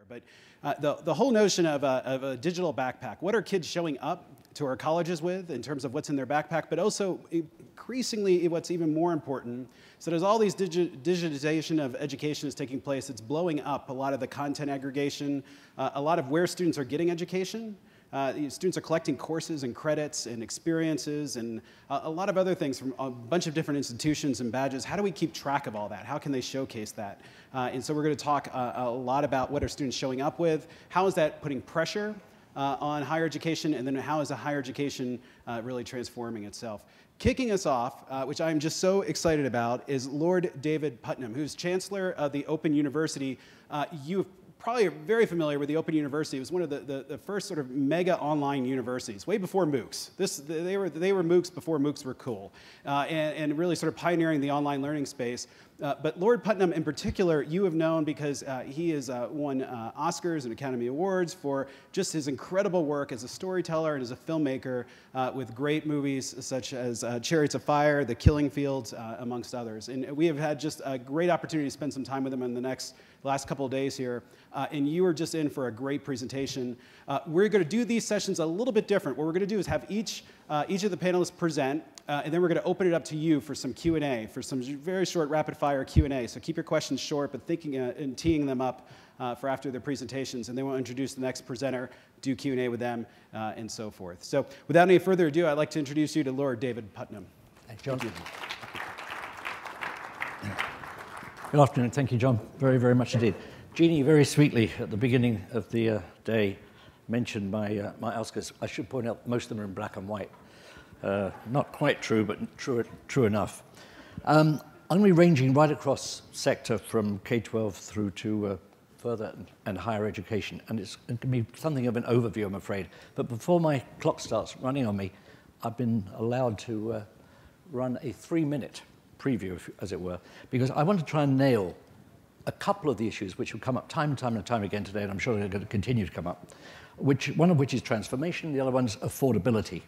But the whole notion of a digital backpack, what are kids showing up to our colleges with in terms of what's in their backpack, but also increasingly what's even more important. So there's all these digitization of education is taking place. It's blowing up a lot of the content aggregation, a lot of where students are getting education. Students are collecting courses and credits and experiences and a lot of other things from a bunch of different institutions and badges. How do we keep track of all that? How can they showcase that? And so we're going to talk a lot about what are students showing up with, how is that putting pressure on higher education, and then how is the higher education really transforming itself. Kicking us off, which I'm just so excited about, is Lord David Puttnam, who's Chancellor of the Open University. You probably are very familiar with the Open University. It was one of the first sort of mega online universities, way before MOOCs. They were MOOCs before MOOCs were cool, and really sort of pioneering the online learning space. But Lord Puttnam in particular, you have known because he has won Oscars and Academy Awards for just his incredible work as a storyteller and as a filmmaker with great movies such as Chariots of Fire, The Killing Fields, amongst others. And we have had just a great opportunity to spend some time with him in the last couple of days here. And you are just in for a great presentation. We're going to do these sessions a little bit different. What we're going to do is have each of the panelists present, and then we're going to open it up to you for some Q&A, for some very short rapid-fire Q&A. So keep your questions short, but thinking and teeing them up for after their presentations. And then we'll introduce the next presenter, do Q&A with them, and so forth. So without any further ado, I'd like to introduce you to Lord David Puttnam. Thanks, John. Thank you. Good afternoon. Thank you, John, very, very much indeed. Jeannie very sweetly at the beginning of the day mentioned my Oscars. I should point out most of them are in black and white. Not quite true, but true enough. I'm going to be ranging right across sector from K-12 through to further and higher education, and it's going to be something of an overview, I'm afraid. But before my clock starts running on me, I've been allowed to run a 3-minute preview, as it were, because I want to try and nail a couple of the issues which will come up time and time again today, and I'm sure they're going to continue to come up, one of which is transformation, the other one's affordability.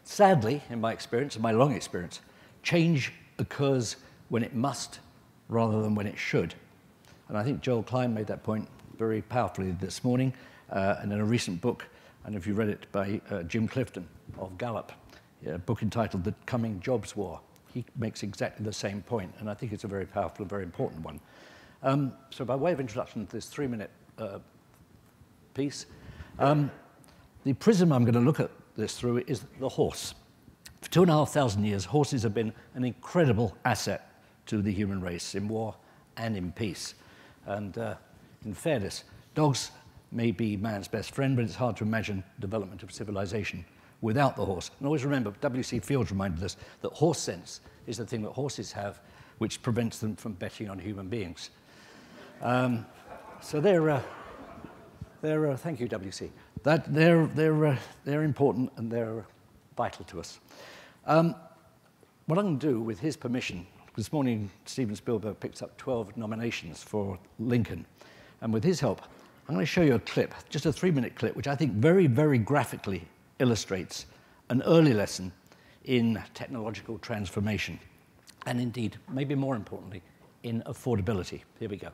Sadly, in my experience, in my long experience, change occurs when it must rather than when it should. And I think Joel Klein made that point very powerfully this morning, and in a recent book, and if you read it by Jim Clifton of Gallup, a book entitled The Coming Jobs War. He makes exactly the same point, and I think it's a very powerful and very important one. So by way of introduction to this 3-minute piece, the prism I'm going to look at this through is the horse. For 2,500 years, horses have been an incredible asset to the human race in war and in peace. And in fairness, dogs may be man's best friend, but it's hard to imagine development of civilization without the horse. And always remember, W.C. Fields reminded us that horse sense is the thing that horses have which prevents them from betting on human beings. So thank you, W.C. They're important and they're vital to us. What I'm going to do, with his permission, this morning Steven Spielberg picked up 12 nominations for Lincoln, and with his help, I'm going to show you a clip, just a 3-minute clip, which I think very, very graphically illustrates an early lesson in technological transformation, and indeed, maybe more importantly, in affordability. Here we go.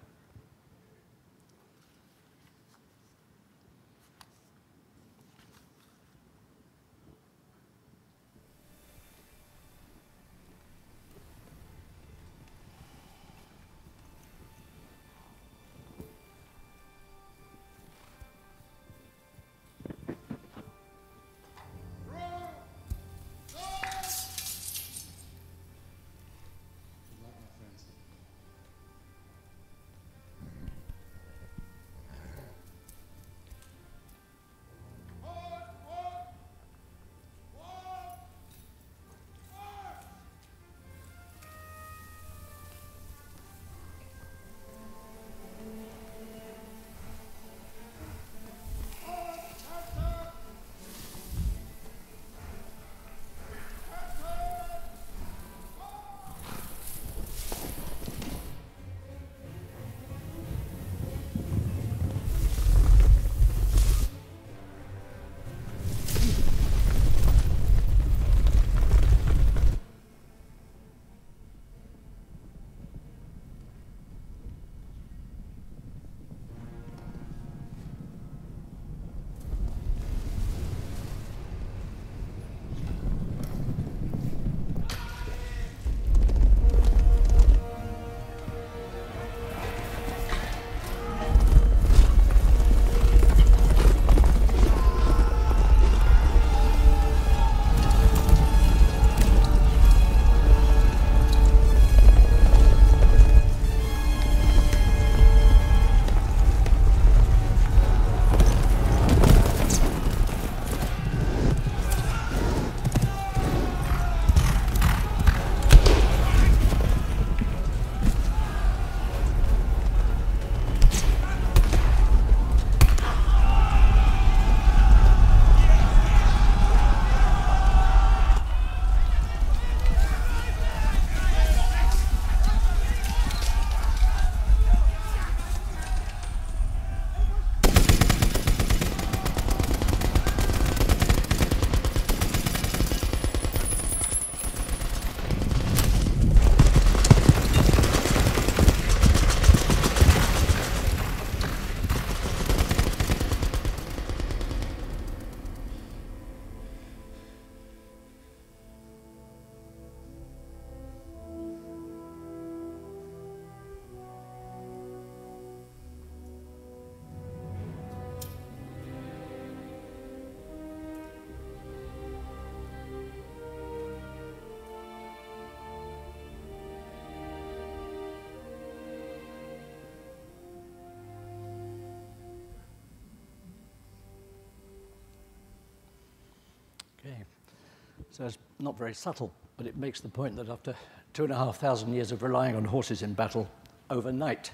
So it's not very subtle, but it makes the point that after 2,500 years of relying on horses in battle, overnight,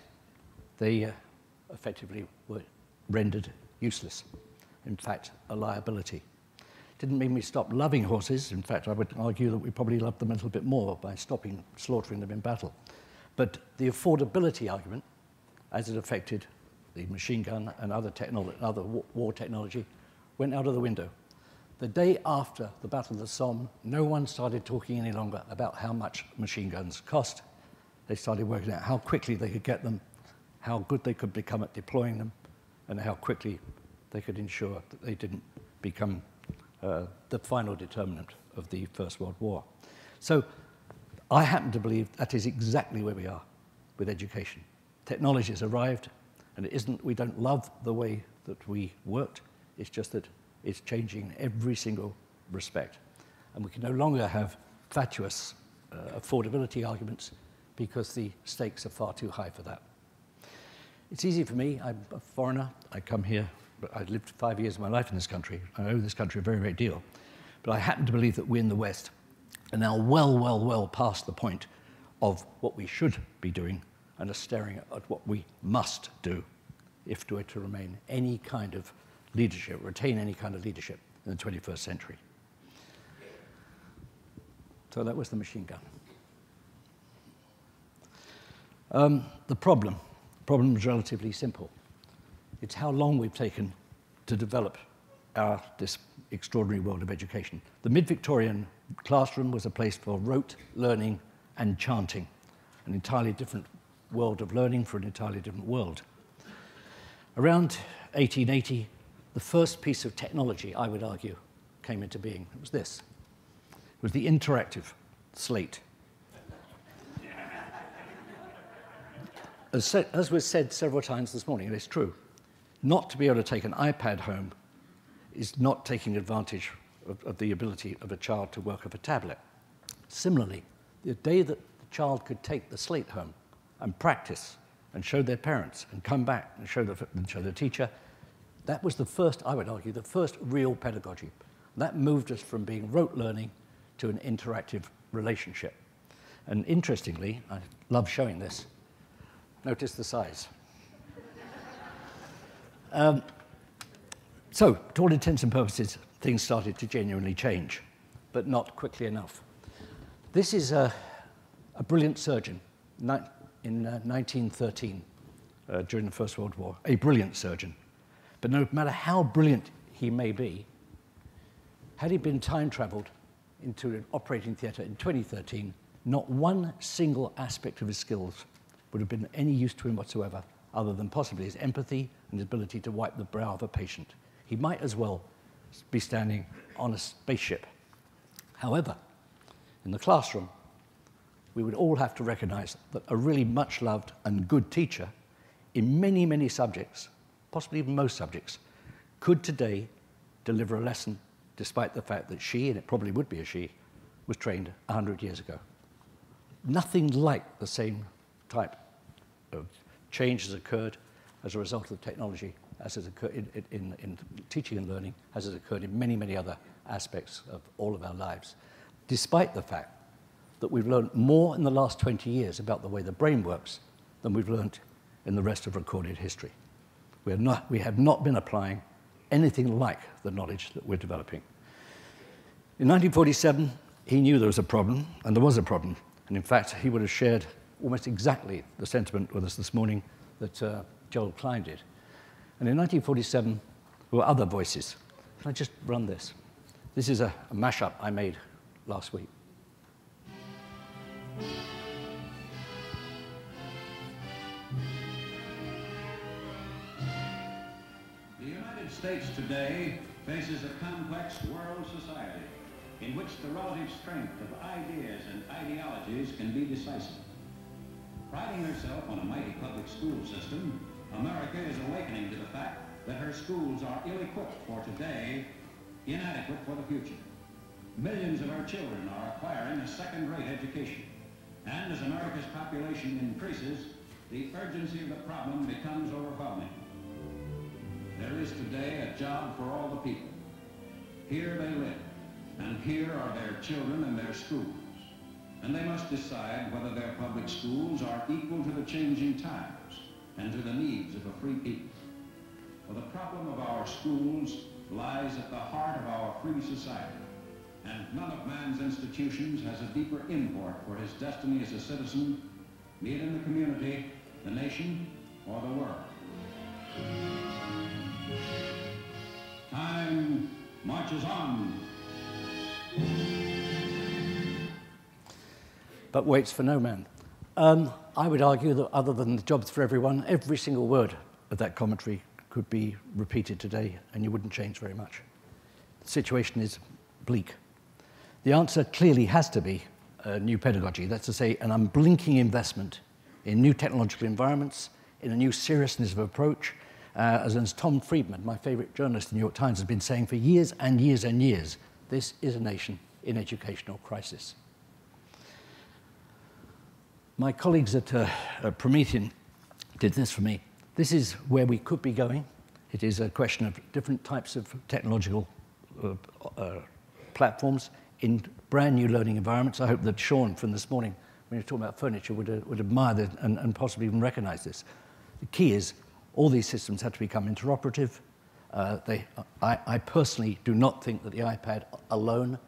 they effectively were rendered useless. In fact, a liability. Didn't mean we stopped loving horses. In fact, I would argue that we probably loved them a little bit more by stopping slaughtering them in battle. But the affordability argument, as it affected the machine gun and other war technology, went out of the window. The day after the Battle of the Somme, no one started talking any longer about how much machine guns cost. They started working out how quickly they could get them, how good they could become at deploying them, and how quickly they could ensure that they didn't become the final determinant of the First World War. So I happen to believe that is exactly where we are with education. Technology has arrived, and it isn't, we don't love the way that we worked, it's just that it's changing in every single respect. And we can no longer have fatuous affordability arguments because the stakes are far too high for that. It's easy for me. I'm a foreigner. I come here, but I lived 5 years of my life in this country. I owe this country a very great deal. But I happen to believe that we in the West are now well past the point of what we should be doing and are staring at what we must do if we're to remain any kind of leadership, retain any kind of leadership in the 21st century. So that was the machine gun. The problem is relatively simple. It's how long we've taken to develop this extraordinary world of education. The mid-Victorian classroom was a place for rote learning and chanting, an entirely different world of learning for an entirely different world. Around 1880, the first piece of technology, I would argue, came into being. It was this. It was the interactive slate. As was said several times this morning, and it's true, not to be able to take an iPad home is not taking advantage of the ability of a child to work off a tablet. Similarly, the day that the child could take the slate home and practice and show their parents and come back and show the teacher, that was the first, I would argue, the first real pedagogy. That moved us from being rote learning to an interactive relationship. And interestingly, I love showing this, notice the size. So, to all intents and purposes, things started to genuinely change, but not quickly enough. This is a brilliant surgeon in 1913, during the First World War, a brilliant surgeon. But no matter how brilliant he may be, had he been time-traveled into an operating theatre in 2013, not one single aspect of his skills would have been any use to him whatsoever, other than possibly his empathy and his ability to wipe the brow of a patient. He might as well be standing on a spaceship. However, in the classroom, we would all have to recognize that a really much-loved and good teacher in many, many subjects, possibly even most subjects, could today deliver a lesson despite the fact that she, and it probably would be a she, was trained 100 years ago. Nothing like the same type of change has occurred as a result of technology as has occurred in teaching and learning, as has occurred in many, many other aspects of all of our lives, despite the fact that we've learned more in the last 20 years about the way the brain works than we've learned in the rest of recorded history. We have not been applying anything like the knowledge that we're developing. In 1947, he knew there was a problem, and there was a problem. And in fact, he would have shared almost exactly the sentiment with us this morning that Joel Klein did. And in 1947, there were other voices. Can I just run this? This is a mashup I made last week. The United States today faces a complex world society in which the relative strength of ideas and ideologies can be decisive. Priding herself on a mighty public school system, America is awakening to the fact that her schools are ill-equipped for today, inadequate for the future. Millions of our children are acquiring a second-rate education. And as America's population increases, the urgency of the problem becomes overwhelming. There is today a job for all the people. Here they live, And here are their children and their schools. And they must decide whether their public schools are equal to the changing times and to the needs of a free people. For the problem of our schools lies at the heart of our free society, and none of man's institutions has a deeper import for his destiny as a citizen, be it in the community, the nation, or the world. Time marches on. But waits for no man. I would argue that other than the jobs for everyone, every single word of that commentary could be repeated today and you wouldn't change very much. The situation is bleak. The answer clearly has to be new pedagogy. That's to say, an unblinking investment in new technological environments, in a new seriousness of approach, as Tom Friedman, my favorite journalist in the New York Times, has been saying for years and years and years, this is a nation in educational crisis. My colleagues at Promethean did this for me. This is where we could be going. It is a question of different types of technological platforms in brand new learning environments. I hope that Sean from this morning, when you're talking about furniture, would admire this and possibly even recognize this. The key is all these systems have to become interoperative. I personally do not think that the iPad alone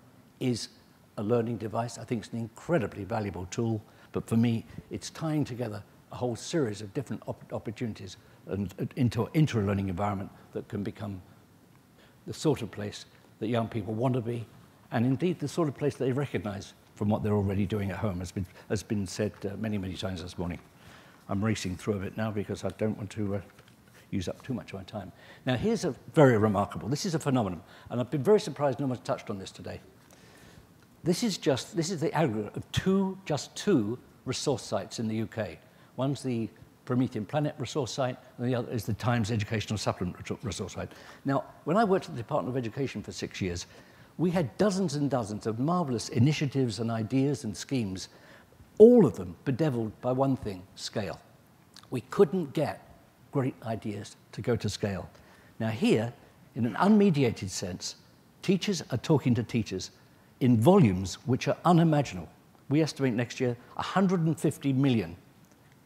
is a learning device. I think it's an incredibly valuable tool, but for me, it's tying together a whole series of different opportunities and into a learning environment that can become the sort of place that young people want to be, and indeed the sort of place they recognize from what they're already doing at home, has been said many, many times this morning. I'm racing through a bit now because I don't want to use up too much of my time. Now, here's a very remarkable, this is a phenomenon, and I've been very surprised no one's touched on this today. This is the aggregate of just two resource sites in the UK. One's the Promethean Planet resource site, and the other is the Times Educational Supplement resource site. Now, when I worked at the Department of Education for 6 years, we had dozens and dozens of marvelous initiatives and ideas and schemes, all of them bedeviled by one thing, scale. We couldn't get great ideas to go to scale. Now here, in an unmediated sense, teachers are talking to teachers in volumes which are unimaginable. We estimate next year 150 million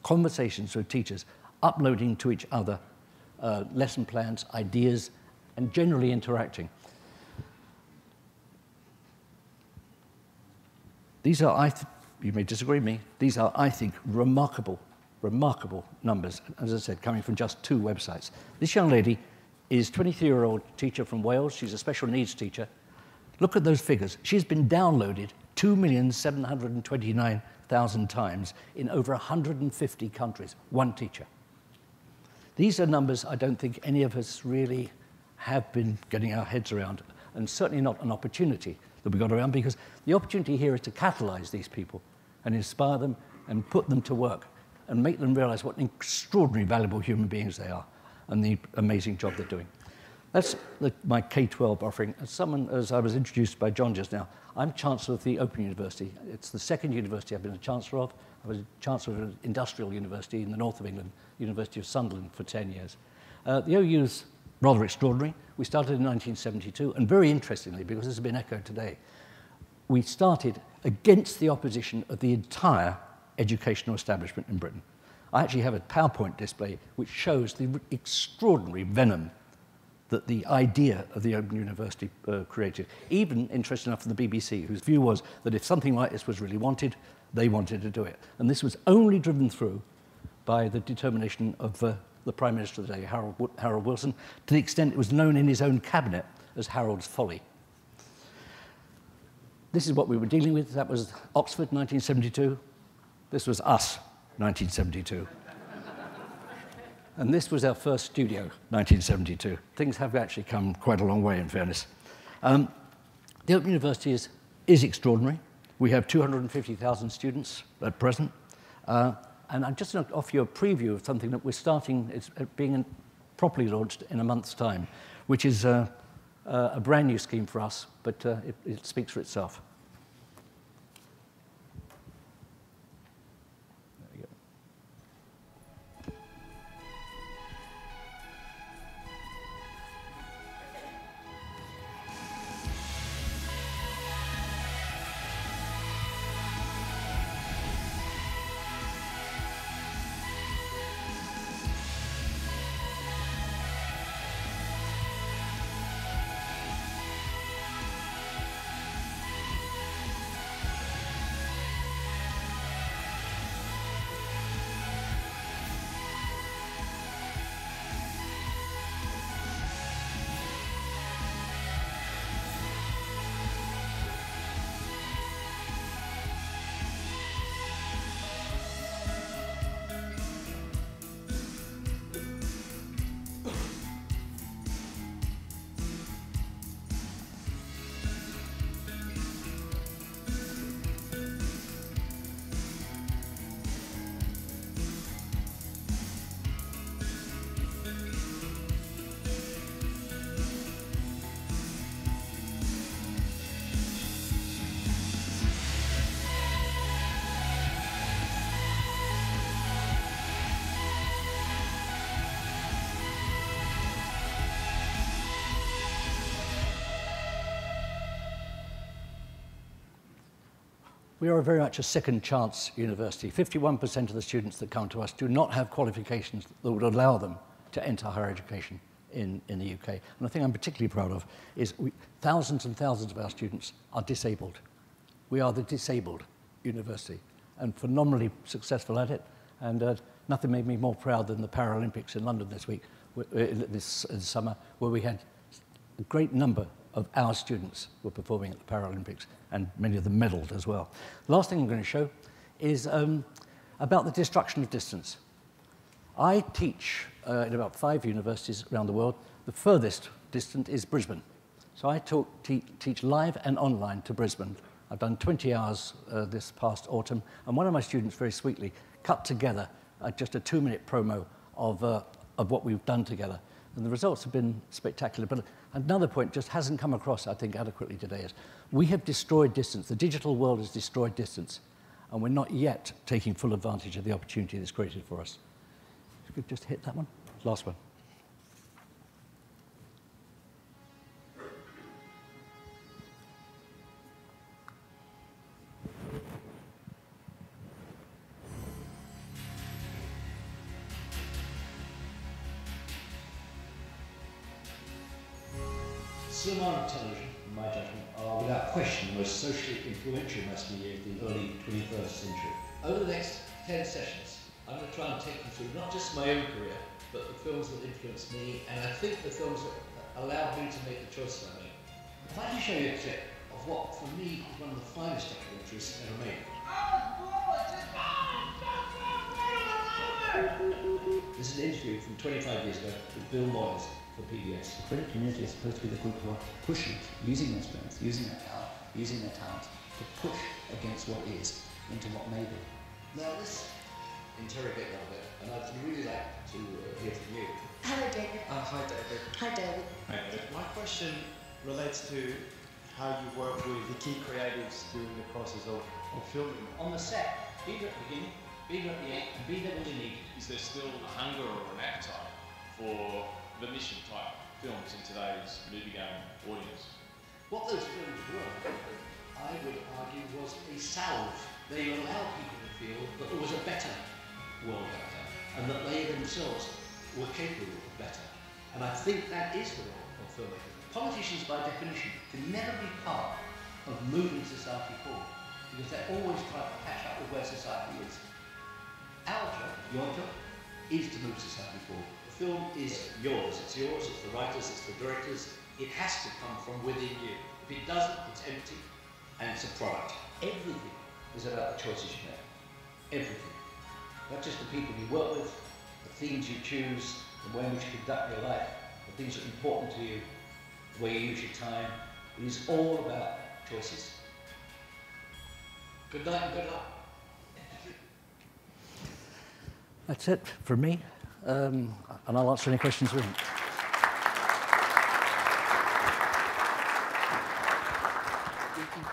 conversations with teachers uploading to each other lesson plans, ideas, and generally interacting. These are, you may disagree with me, these are, I think, remarkable numbers, as I said, coming from just two websites. This young lady is a 23-year-old teacher from Wales. She's a special needs teacher. Look at those figures. She's been downloaded 2,729,000 times in over 150 countries, one teacher. These are numbers I don't think any of us really have been getting our heads around, and certainly not an opportunity that we got around, because the opportunity here is to catalyze these people and inspire them and put them to work and make them realize what extraordinary valuable human beings they are and the amazing job they're doing. That's my K-12 offering. As I was introduced by John just now, I'm Chancellor of the Open University. It's the second university I've been a Chancellor of. I was Chancellor of an industrial university in the north of England, University of Sunderland, for 10 years. The OU is rather extraordinary. We started in 1972, and very interestingly, because this has been echoed today, we started against the opposition of the entire educational establishment in Britain. I actually have a PowerPoint display which shows the extraordinary venom that the idea of the Open University created. Even, interesting enough, for the BBC, whose view was that if something like this was really wanted, they wanted to do it. And this was only driven through by the determination of the Prime Minister of the day, Harold Wilson, to the extent it was known in his own cabinet as Harold's Folly. This is what we were dealing with. That was Oxford, 1972. This was us, 1972. And this was our first studio, 1972. Things have actually come quite a long way, in fairness. The Open University is extraordinary. We have 250,000 students at present. And I'm just going to offer you a preview of something that we're starting, it's being properly launched in a month's time, which is a brand new scheme for us, but it speaks for itself. We are very much a second chance university. 51% of the students that come to us do not have qualifications that would allow them to enter higher education in the UK. And the thing I'm particularly proud of is thousands and thousands of our students are disabled. We are the disabled university and phenomenally successful at it. And nothing made me more proud than the Paralympics in London this summer, where we had a great number of our students were performing at the Paralympics, and many of them medalled as well. The last thing I'm going to show is about the destruction of distance. I teach in about 5 universities around the world. The furthest distant is Brisbane. So I teach live and online to Brisbane. I've done 20 hours this past autumn, and one of my students very sweetly cut together just a 2-minute promo of what we've done together. And the results have been spectacular. But another point just hasn't come across, I think, adequately today is we have destroyed distance. The digital world has destroyed distance, and we're not yet taking full advantage of the opportunity that's created for us. If you could just hit that one. Last one. Cinema and television, in my judgment, are without question the most socially influential mass media of the early 21st century. Over the next 10 sessions, I'm going to try and take you through not just my own career, but the films that influenced me, and I think the films that allowed me to make the choices I made. I'd like to show you a clip of what, for me, is one of the finest documentaries ever made. This is an interview from 25 years ago with Bill Moyles for PBS. The credit community is supposed to be the group who are pushing, using their strength, using their power, using their talent to push against what is into what may be. Now let's interrogate that a bit, and I'd really like to hear from you. Hello, David. Hi, David. Hi, David. Hi, David. My question relates to how you work with the key creatives during the process of filming. On the set, be there at the beginning, be there at the end, and be there when you need. Is there still a hunger or an appetite for the mission type films in today's movie-going audience? What those films were, I would argue, was a salve. They allowed people to feel that there was a better world out there, and that they themselves were capable of better. And I think that is the role of filmmaking. Politicians, by definition, can never be part of moving society forward, because they're always trying to catch up with where society is. Our job, your job, is to move society forward. The film is yours, it's the writers, it's the directors. It has to come from within you. If it doesn't, it's empty, and it's a product. Everything is about the choices you make. Everything. Not just the people you work with, the themes you choose, the way in which you conduct your life, the things that are important to you, the way you use your time. It is all about choices. Good night and good luck. That's it from me, and I'll answer any questions with you.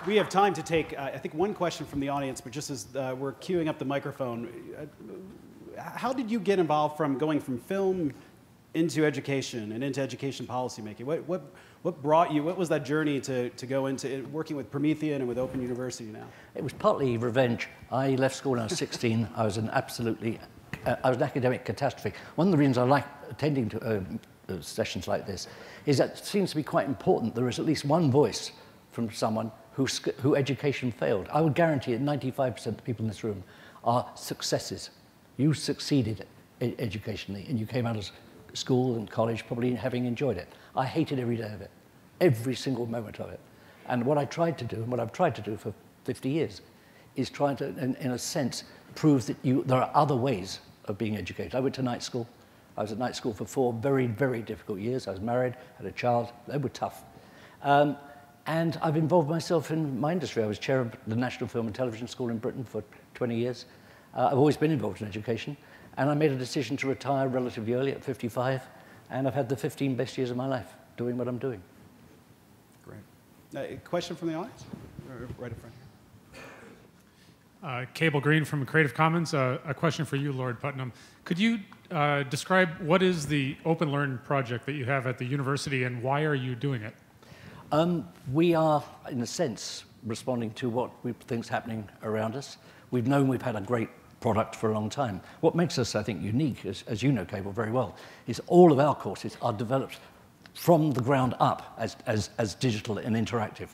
We have time to take, I think, one question from the audience, but just as we're queuing up the microphone, how did you get involved from going from film into education and into education policymaking? What brought you, what was that journey to go into working with Promethean and with Open University now? It was partly revenge. I left school when I was 16. I was an academic catastrophe. One of the reasons I like attending to sessions like this is that it seems to be quite important. There is at least one voice from someone who education failed. I would guarantee that 95% of the people in this room are successes. You succeeded educationally, and you came out of school and college probably having enjoyed it. I hated every day of it, every single moment of it. And what I tried to do, and what I've tried to do for 50 years, is try to, in a sense, prove that there are other ways of being educated. I went to night school. I was at night school for 4 very, very difficult years. I was married, had a child. They were tough. And I've involved myself in my industry. I was chair of the National Film and Television School in Britain for 20 years. I've always been involved in education. And I made a decision to retire relatively early at 55. And I've had the 15 best years of my life doing what I'm doing. Great. A question from the audience? Right in front here. Cable Green from Creative Commons. A question for you, Lord Puttnam. Could you describe what is the Open Learn project that you have at the university and why are you doing it? We are, in a sense, responding to what we think's happening around us. We've known we've had a great product for a long time. What makes us, I think, unique, as you know, Cable, very well, is all of our courses are developed from the ground up as digital and interactive.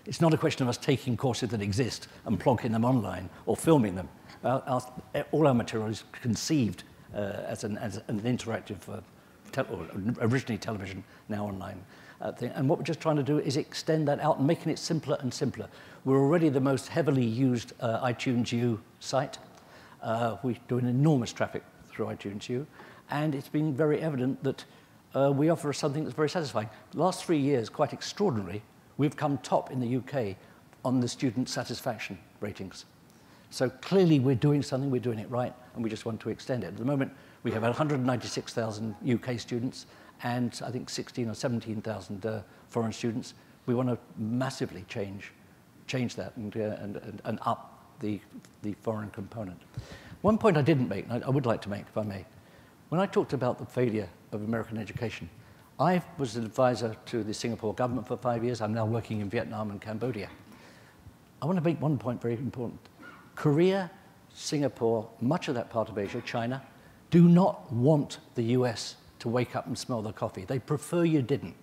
It's not a question of us taking courses that exist and plonking them online or filming them. All our material is conceived as an interactive, originally television, now online thing. And what we're just trying to do is extend that out and making it simpler and simpler. We're already the most heavily used iTunes U site. We do an enormous traffic through iTunes U, and it's been very evident that we offer something that's very satisfying. The last 3 years, quite extraordinary, we've come top in the UK on the student satisfaction ratings. So clearly we're doing something, we're doing it right, and we just want to extend it. At the moment, we have 196,000 UK students and I think 16 or 17,000 foreign students. We want to massively change that and up the foreign component. One point I didn't make, and I would like to make, if I may. When I talked about the failure of American education, I was an advisor to the Singapore government for 5 years. I'm now working in Vietnam and Cambodia. I want to make one point very important. Korea, Singapore, much of that part of Asia, China, do not want the US to wake up and smell the coffee. They prefer you didn't.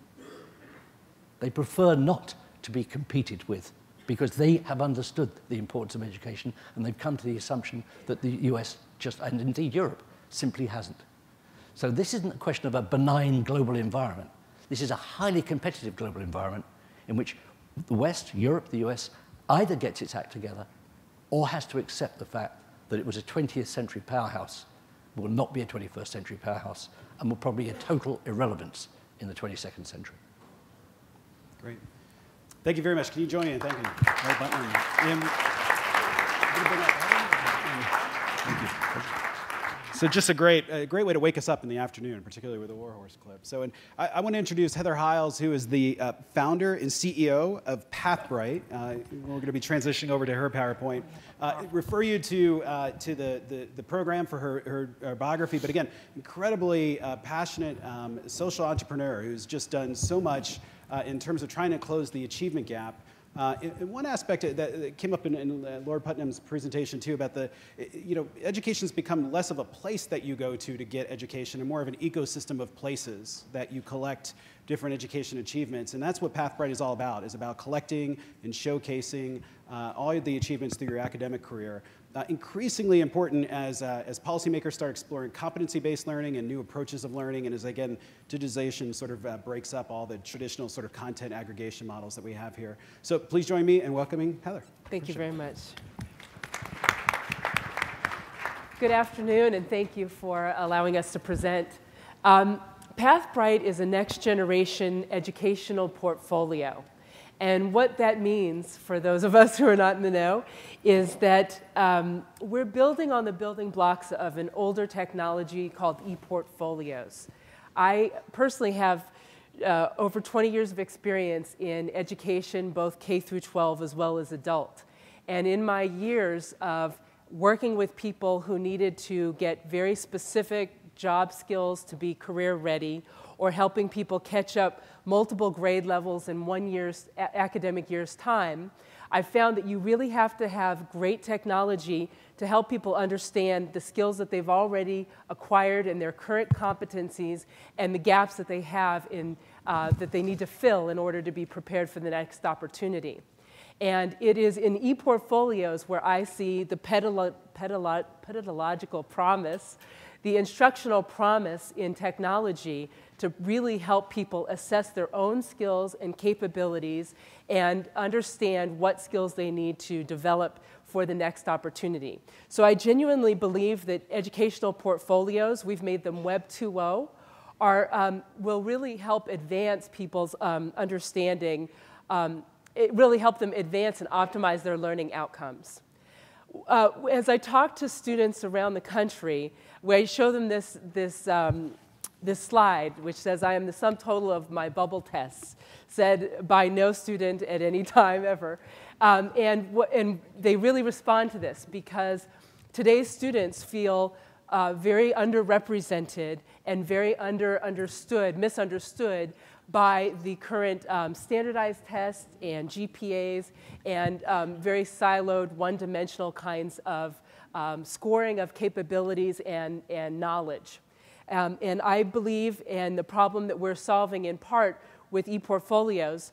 They prefer not to be competed with because they have understood the importance of education and they've come to the assumption that the US just, and indeed Europe, simply hasn't. So this isn't a question of a benign global environment. This is a highly competitive global environment in which the West, Europe, the US, either gets its act together or has to accept the fact that it was a 20th century powerhouse, will not be a 21st century powerhouse, and will probably be a total irrelevance in the 22nd century. Great. Thank you very much. Can you join in? Thank you. Thank you. So just a great way to wake us up in the afternoon, particularly with the Warhorse clip. So and I want to introduce Heather Hiles, who is the founder and CEO of Pathbrite. We're going to be transitioning over to her PowerPoint. Refer you to the program for her biography, but again, incredibly passionate social entrepreneur who's just done so much in terms of trying to close the achievement gap. And one aspect that came up in Lord Puttnam's presentation too about education's become less of a place that you go to get education and more of an ecosystem of places that you collect different education achievements. And that's what Pathbrite is all about, is about collecting and showcasing all of the achievements through your academic career. Increasingly important as policymakers start exploring competency-based learning and new approaches of learning, and as, again, digitization sort of breaks up all the traditional sort of content aggregation models that we have here. So please join me in welcoming Heather. Thank you very much. Good afternoon, and thank you for allowing us to present. Pathbrite is a next-generation educational portfolio. And what that means, for those of us who are not in the know, is that we're building on the building blocks of an older technology called e-portfolios. I personally have over 20 years of experience in education, both K through 12 as well as adult. And in my years of working with people who needed to get very specific job skills to be career ready, or helping people catch up multiple grade levels in 1 year's academic year's time, I found that you really have to have great technology to help people understand the skills that they've already acquired and their current competencies and the gaps that they have in, that they need to fill in order to be prepared for the next opportunity. And it is in e-portfolios where I see the pedagogical promise, the instructional promise in technology to really help people assess their own skills and capabilities and understand what skills they need to develop for the next opportunity. So I genuinely believe that educational portfolios, we've made them Web 2.0, will really help advance people's understanding, it really help them advance and optimize their learning outcomes. As I talk to students around the country, where I show them this slide, which says, I am the sum total of my bubble tests, said by no student at any time ever. And they really respond to this because today's students feel very underrepresented and very misunderstood by the current standardized tests and GPAs and very siloed, one-dimensional kinds of scoring of capabilities and knowledge. And I believe, and the problem that we're solving in part with e-portfolios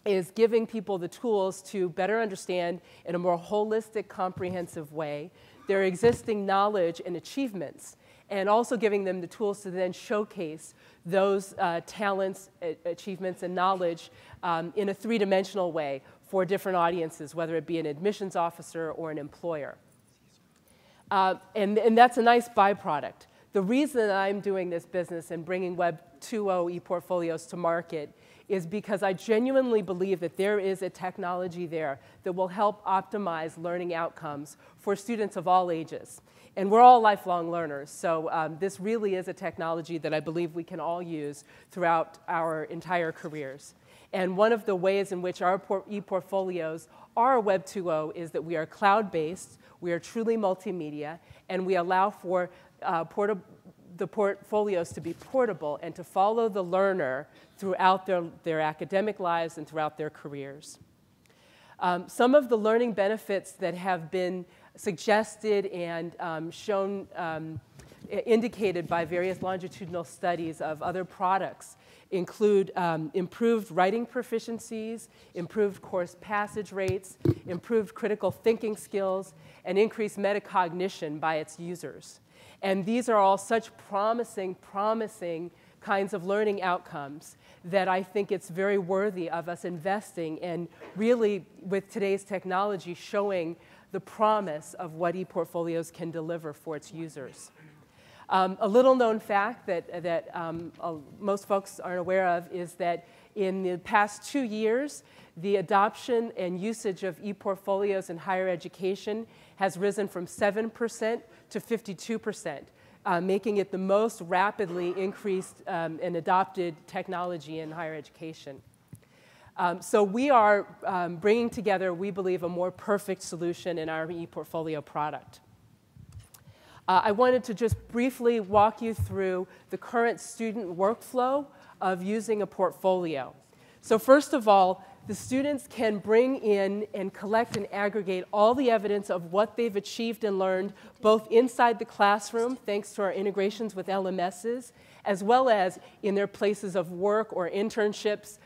is giving people the tools to better understand in a more holistic, comprehensive way their existing knowledge and achievements, and also giving them the tools to then showcase those talents, achievements, and knowledge in a three-dimensional way for different audiences, whether it be an admissions officer or an employer. And that's a nice byproduct. The reason I'm doing this business and bringing Web 2.0 e-portfolios to market is because I genuinely believe that there is a technology there that will help optimize learning outcomes for students of all ages. And we're all lifelong learners, so this really is a technology that I believe we can all use throughout our entire careers. And one of the ways in which our e-portfolios are Web 2.0 is that we are cloud-based, we are truly multimedia, and we allow for the portfolios to be portable and to follow the learner throughout their academic lives and throughout their careers. Some of the learning benefits that have been suggested and shown, indicated by various longitudinal studies of other products include improved writing proficiencies, improved course passage rates, improved critical thinking skills, and increased metacognition by its users. And these are all such promising kinds of learning outcomes that I think it's very worthy of us investing and really, with today's technology, showing the promise of what e-portfolios can deliver for its users. A little known fact that most folks aren't aware of is that in the past 2 years, the adoption and usage of e-portfolios in higher education has risen from 7% to 52%, making it the most rapidly increased and adopted technology in higher education. So we are bringing together, we believe, a more perfect solution in our e-portfolio product. I wanted to just briefly walk you through the current student workflow of using a portfolio. So first of all, the students can bring in and collect and aggregate all the evidence of what they've achieved and learned, both inside the classroom, thanks to our integrations with LMSs, as well as in their places of work or internships,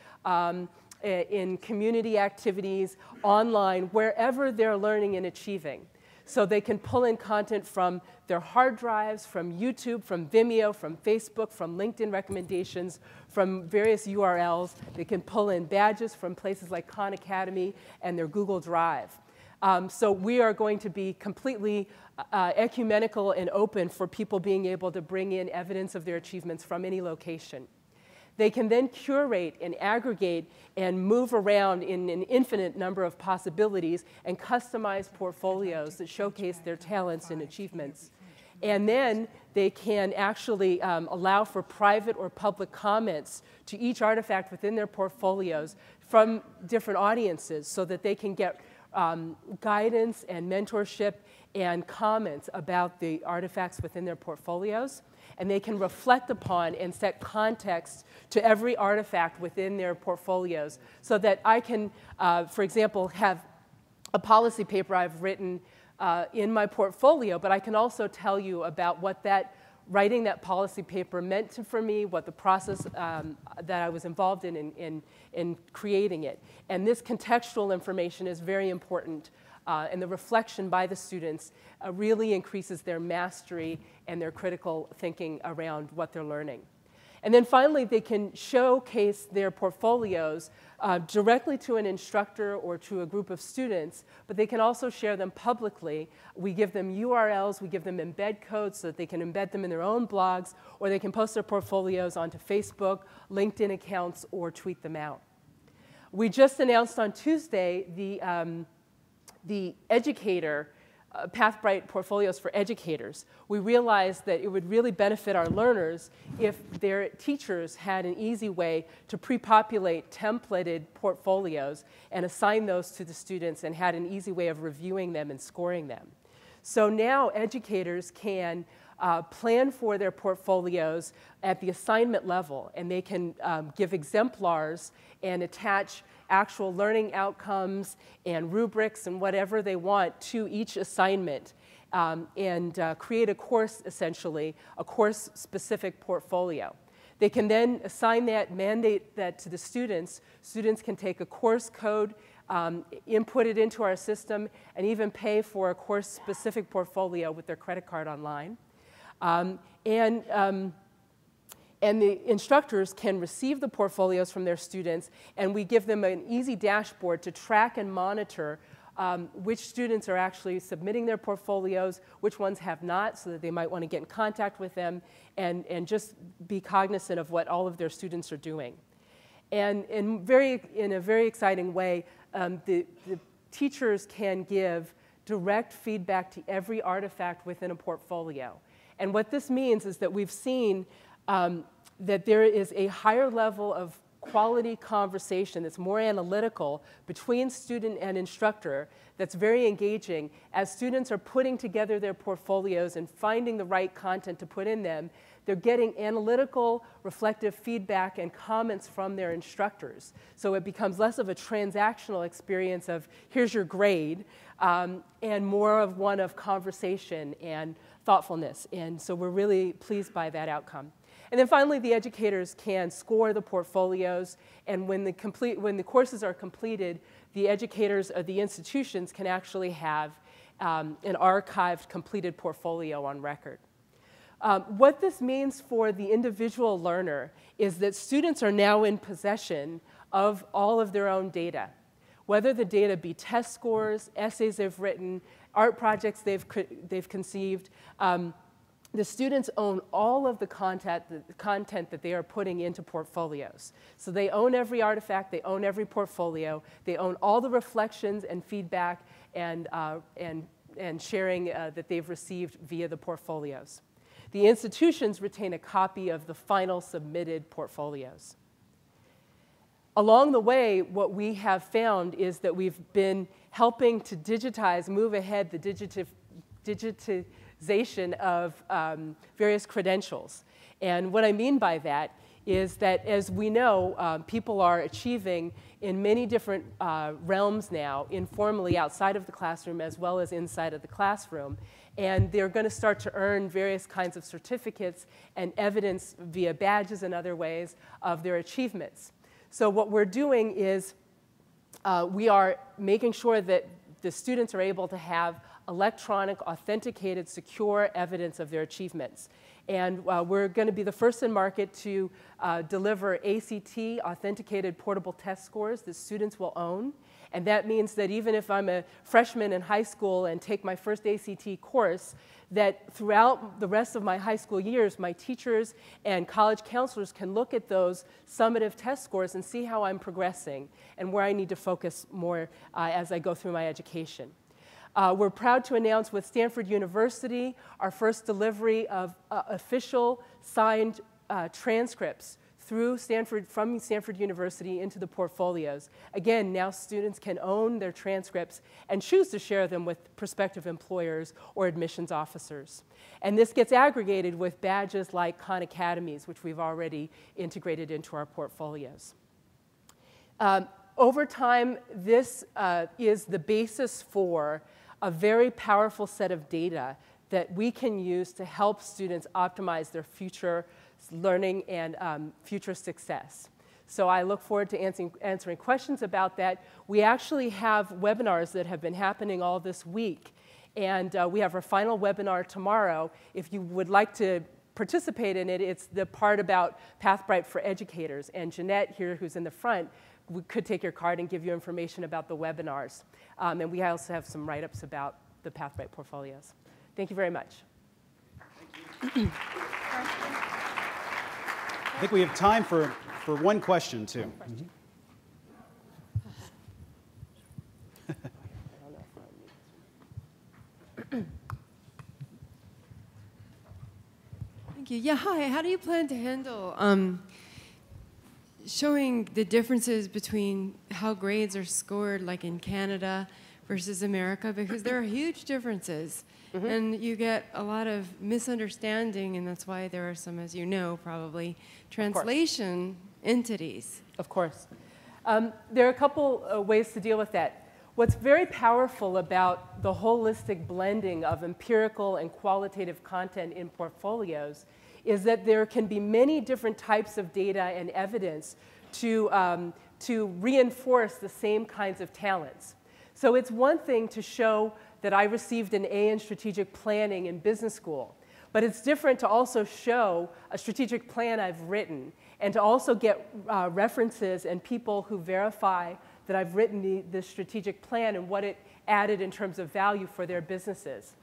in community activities, online, wherever they're learning and achieving. So they can pull in content from their hard drives, from YouTube, from Vimeo, from Facebook, from LinkedIn recommendations, from various URLs. They can pull in badges from places like Khan Academy and their Google Drive. So we are going to be completely ecumenical and open for people being able to bring in evidence of their achievements from any location. They can then curate and aggregate and move around in an infinite number of possibilities and customize portfolios that showcase their talents and achievements. And then they can actually allow for private or public comments to each artifact within their portfolios from different audiences so that they can get guidance and mentorship and comments about the artifacts within their portfolios. And they can reflect upon and set context to every artifact within their portfolios so that I can, for example, have a policy paper I've written in my portfolio, but I can also tell you about what writing that policy paper meant for me, what the process that I was involved in creating it. And this contextual information is very important. And the reflection by the students really increases their mastery and their critical thinking around what they're learning. And then finally, they can showcase their portfolios directly to an instructor or to a group of students, but they can also share them publicly. We give them URLs, we give them embed codes so that they can embed them in their own blogs, or they can post their portfolios onto Facebook, LinkedIn accounts, or tweet them out. We just announced on Tuesday the educator, Pathbrite portfolios for educators. We realized that it would really benefit our learners if their teachers had an easy way to pre-populate templated portfolios and assign those to the students and had an easy way of reviewing them and scoring them. So now educators can plan for their portfolios at the assignment level, and they can give exemplars and attach actual learning outcomes and rubrics and whatever they want to each assignment, and create a course, essentially, a course-specific portfolio. They can then assign that, mandate that to the students. Students can take a course code, input it into our system, and even pay for a course-specific portfolio with their credit card online. And the instructors can receive the portfolios from their students, and we give them an easy dashboard to track and monitor which students are actually submitting their portfolios, which ones have not, so that they might want to get in contact with them and just be cognizant of what all of their students are doing. And in a very exciting way, the teachers can give direct feedback to every artifact within a portfolio. And what this means is that we've seen that there is a higher level of quality conversation that's more analytical between student and instructor that's very engaging. As students are putting together their portfolios and finding the right content to put in them, they're getting analytical, reflective feedback and comments from their instructors. So it becomes less of a transactional experience of, here's your grade, and more of one of conversation and thoughtfulness. And so we're really pleased by that outcome. And then finally, the educators can score the portfolios, and when the courses are completed, the educators of the institutions can actually have an archived, completed portfolio on record. What this means for the individual learner is that students are now in possession of all of their own data, whether the data be test scores, essays they've written, art projects they've conceived. The students own all of the content that they are putting into portfolios. So they own every artifact, they own every portfolio, they own all the reflections and feedback and sharing that they've received via the portfolios. The institutions retain a copy of the final submitted portfolios. Along the way, what we have found is that we've been helping to digitize, move ahead the digitization of various credentials. And what I mean by that is that, as we know, people are achieving in many different realms now, informally outside of the classroom as well as inside of the classroom. And they're going to start to earn various kinds of certificates and evidence via badges and other ways of their achievements. So what we're doing is we are making sure that the students are able to have electronic, authenticated, secure evidence of their achievements. And we're going to be the first in market to deliver ACT, authenticated portable test scores that students will own. And that means that even if I'm a freshman in high school and take my first ACT course, that throughout the rest of my high school years, my teachers and college counselors can look at those summative test scores and see how I'm progressing and where I need to focus more as I go through my education. We're proud to announce with Stanford University our first delivery of official signed transcripts from Stanford University into the portfolios. Again, now students can own their transcripts and choose to share them with prospective employers or admissions officers. And this gets aggregated with badges like Khan Academies, which we've already integrated into our portfolios. Over time, this is the basis for a very powerful set of data that we can use to help students optimize their future learning and future success. So I look forward to answering questions about that. We actually have webinars that have been happening all this week, and we have our final webinar tomorrow. If you would like to participate in it, it's the part about Pathbrite for educators, and Jeanette here, who's in the front, we could take your card and give you information about the webinars. And we also have some write-ups about the Pathbrite portfolios. Thank you very much. Thank you. I think we have time for one question, too. Thank you. Yeah, hi. How do you plan to handle showing the differences between how grades are scored, like in Canada, versus America, because there are huge differences. And you get a lot of misunderstanding, and that's why there are some, as you know, probably, translation entities. Of course. There are a couple ways to deal with that. What's very powerful about the holistic blending of empirical and qualitative content in portfolios is that there can be many different types of data and evidence to reinforce the same kinds of talents. So it's one thing to show that I received an A in strategic planning in business school, but it's different to also show a strategic plan I've written and to also get references and people who verify that I've written the strategic plan and what it added in terms of value for their businesses.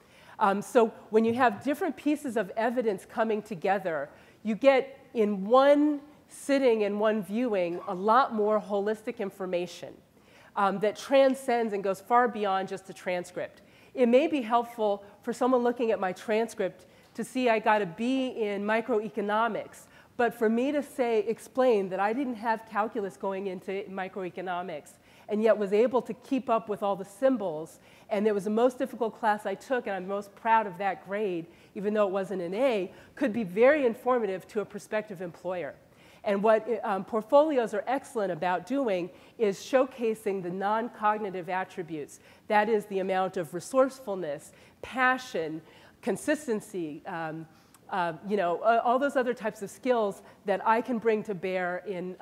So when you have different pieces of evidence coming together, you get in one sitting and one viewing a lot more holistic information that transcends and goes far beyond just a transcript. It may be helpful for someone looking at my transcript to see I got a B in microeconomics, but for me to explain that I didn't have calculus going into microeconomics and yet was able to keep up with all the symbols, and it was the most difficult class I took, and I'm most proud of that grade, even though it wasn't an A, could be very informative to a prospective employer. And what portfolios are excellent about doing is showcasing the non-cognitive attributes. That is the amount of resourcefulness, passion, consistency, all those other types of skills that I can bring to bear in,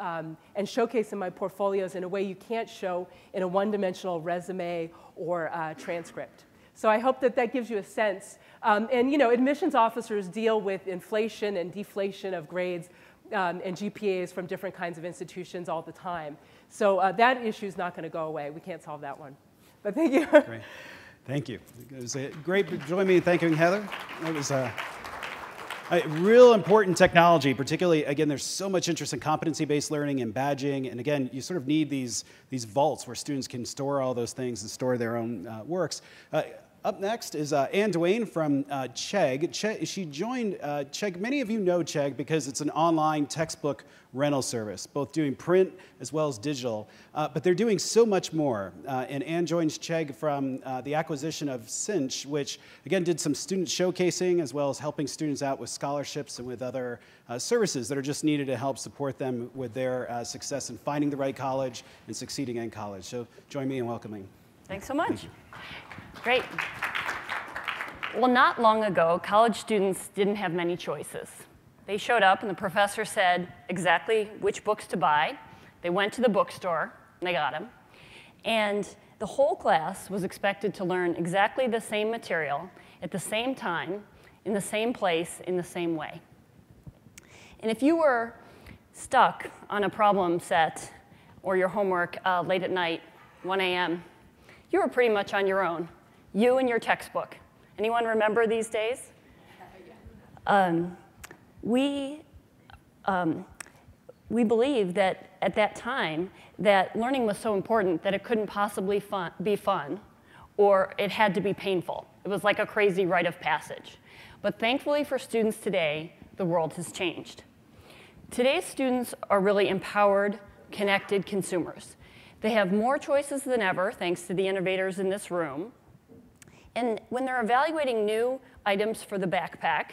and showcase in my portfolios in a way you can't show in a one-dimensional resume or transcript. So I hope that that gives you a sense. And admissions officers deal with inflation and deflation of grades and GPAs from different kinds of institutions all the time. So that issue is not going to go away. We can't solve that one. But thank you. Great. Thank you. It was great. Join me in thanking Heather. It was a real important technology, particularly, again, there's so much interest in competency-based learning and badging. And again, you sort of need these vaults where students can store all those things and store their own works. Up next is Dwane from Chegg. She joined Chegg. Many of you know Chegg because it's an online textbook rental service, both doing print as well as digital. But they're doing so much more. And Anne joins Chegg from the acquisition of Cinch, which, again, did some student showcasing as well as helping students out with scholarships and with other services that are just needed to help support them with their success in finding the right college and succeeding in college. So join me in welcoming. Thanks so much. Great. Well, not long ago, college students didn't have many choices. They showed up, and the professor said exactly which books to buy. They went to the bookstore, and they got them. And the whole class was expected to learn exactly the same material at the same time, in the same place, in the same way. And if you were stuck on a problem set or your homework late at night, 1 a.m., you were pretty much on your own. You and your textbook. Anyone remember these days? We believed that at that time that learning was so important that it couldn't possibly be fun, or it had to be painful. It was like a crazy rite of passage. But thankfully for students today, the world has changed. Today's students are really empowered, connected consumers. They have more choices than ever, thanks to the innovators in this room. And when they're evaluating new items for the backpack,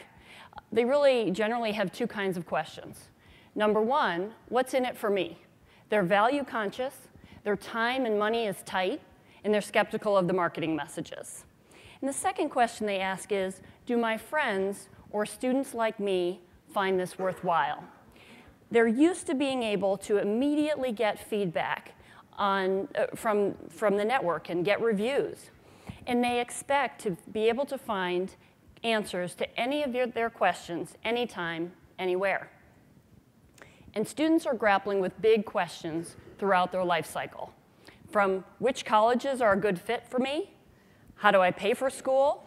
they really generally have two kinds of questions. Number one, what's in it for me? They're value conscious, their time and money is tight, and they're skeptical of the marketing messages. And the second question they ask is, do my friends or students like me find this worthwhile? They're used to being able to immediately get feedback from the network and get reviews. And they expect to be able to find answers to any of their questions anytime, anywhere. And students are grappling with big questions throughout their life cycle. From which colleges are a good fit for me? How do I pay for school?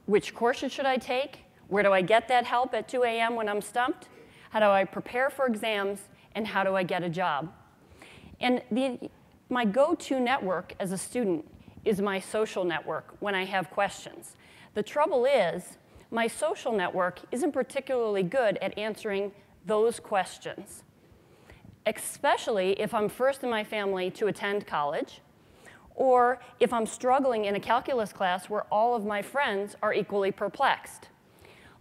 Which courses should I take? Where do I get that help at 2 a.m. when I'm stumped? How do I prepare for exams? And how do I get a job? And my go-to network as a student is my social network when I have questions. The trouble is, my social network isn't particularly good at answering those questions, especially if I'm first in my family to attend college, or if I'm struggling in a calculus class where all of my friends are equally perplexed.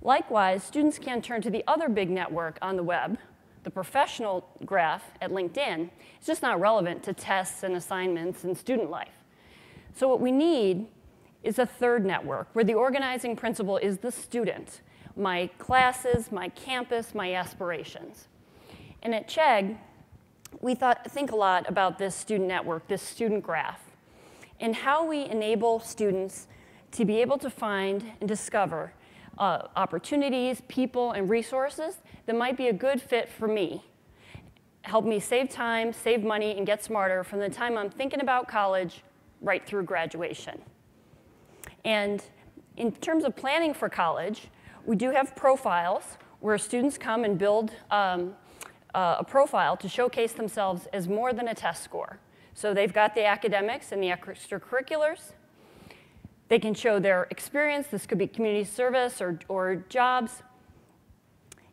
Likewise, students can turn to the other big network on the web, the professional graph at LinkedIn. It's just not relevant to tests and assignments and student life. So what we need is a third network where the organizing principle is the student, my classes, my campus, my aspirations. And at Chegg, we think a lot about this student network, this student graph, and how we enable students to be able to find and discover opportunities, people, and resources that might be a good fit for me. Help me save time, save money, and get smarter from the time I'm thinking about college right through graduation. And in terms of planning for college, we do have profiles where students come and build a profile to showcase themselves as more than a test score. So they've got the academics and the extracurriculars. They can show their experience. This could be community service or jobs.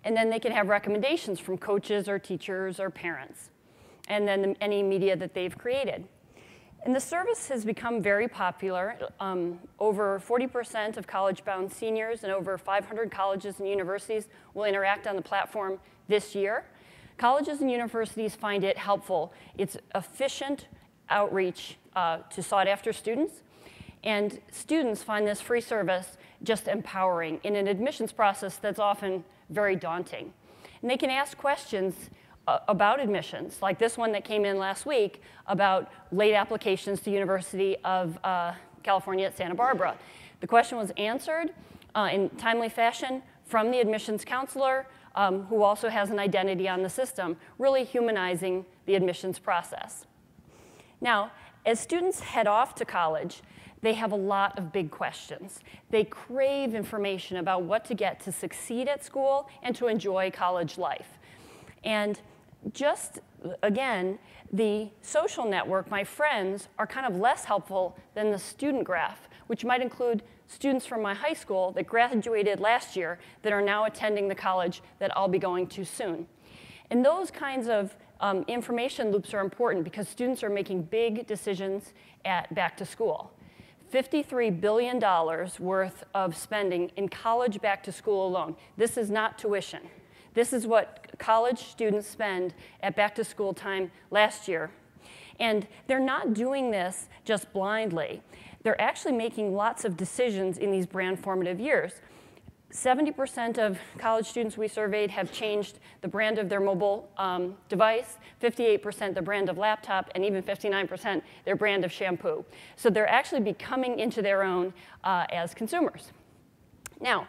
And then they can have recommendations from coaches or teachers or parents, and then any media that they've created. And the service has become very popular. Over 40% of college-bound seniors and over 500 colleges and universities will interact on the platform this year. Colleges and universities find it helpful. It's efficient outreach to sought-after students. And students find this free service just empowering in an admissions process that's often very daunting. And they can ask questions about admissions, like this one that came in last week about late applications to University of California at Santa Barbara. The question was answered in timely fashion from the admissions counselor, who also has an identity on the system, really humanizing the admissions process. Now, as students head off to college, they have a lot of big questions. They crave information about what to get to succeed at school and to enjoy college life. And just, again, the social network, my friends, are kind of less helpful than the student graph, which might include students from my high school that graduated last year that are now attending the college that I'll be going to soon. And those kinds of information loops are important because students are making big decisions at back to school. $53 billion worth of spending in college back to school alone. This is not tuition. This is what college students spend at back to school time last year. And they're not doing this just blindly. They're actually making lots of decisions in these brand formative years. 70% of college students we surveyed have changed the brand of their mobile device, 58% the brand of laptop, and even 59% their brand of shampoo. So they're actually becoming into their own as consumers. Now,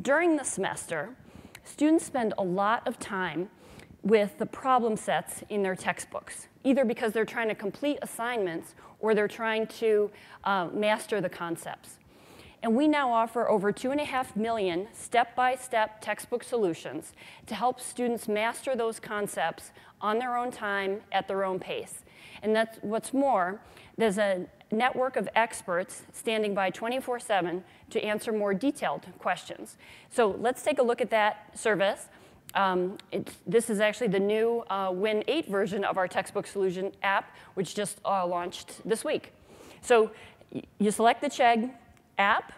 during the semester, students spend a lot of time with the problem sets in their textbooks, either because they're trying to complete assignments or they're trying to master the concepts. And we now offer over 2.5 million step-by-step textbook solutions to help students master those concepts on their own time at their own pace. And that's what's more, there's a network of experts standing by 24/7 to answer more detailed questions. So let's take a look at that service. This is actually the new Win 8 version of our textbook solution app, which just launched this week. So you select the Chegg app,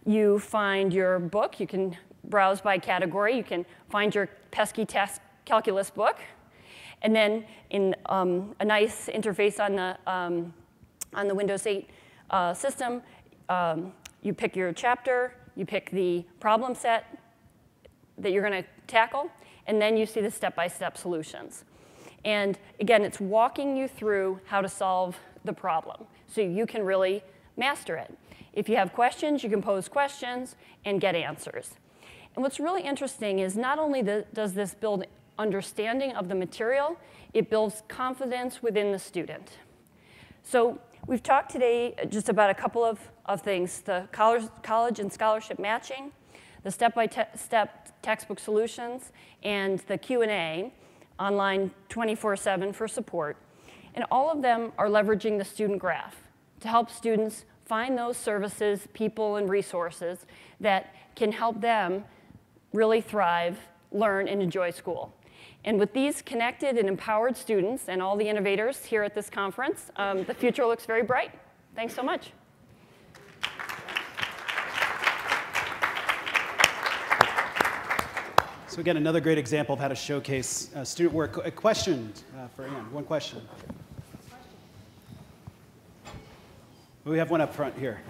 you find your book, you can browse by category, you can find your pesky test calculus book, and then in a nice interface on the Windows 8 system, you pick your chapter, you pick the problem set that you're going to tackle, and then you see the step-by-step solutions. And again, it's walking you through how to solve the problem, so you can really master it. If you have questions, you can pose questions and get answers. And what's really interesting is not only does this build understanding of the material, it builds confidence within the student. So we've talked today just about a couple of things, the college and scholarship matching, the step-by-step textbook solutions, and the Q&A, online 24/7 for support. And all of them are leveraging the student graph to help students find those services, people, and resources that can help them really thrive, learn, and enjoy school. And with these connected and empowered students and all the innovators here at this conference, the future looks very bright. Thanks so much. So again, another great example of how to showcase student work. A question for Anne, one question. We have one up front here.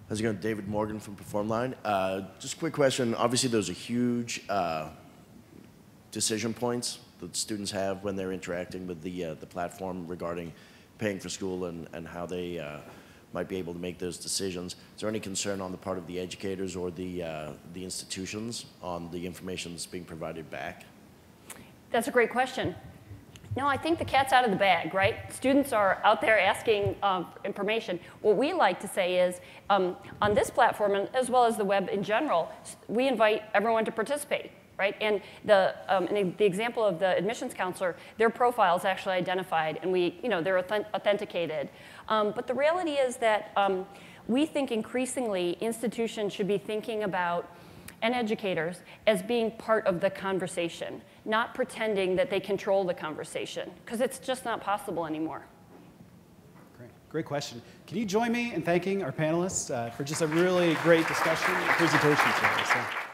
How's it going? David Morgan from Performline. Just a quick question. Obviously, those are huge decision points that students have when they're interacting with the platform regarding paying for school and how they might be able to make those decisions. Is there any concern on the part of the educators or the institutions on the information that's being provided back? That's a great question. No, I think the cat's out of the bag, right? Students are out there asking information. What we like to say is, on this platform, and as well as the web in general, we invite everyone to participate, right? And the example of the admissions counselor, their profile is actually identified, and they're authenticated. But the reality is that we think increasingly institutions should be thinking about, and educators, as being part of the conversation, not pretending that they control the conversation, because it's just not possible anymore. Great question. Can you join me in thanking our panelists for just a really great discussion and presentation today? So.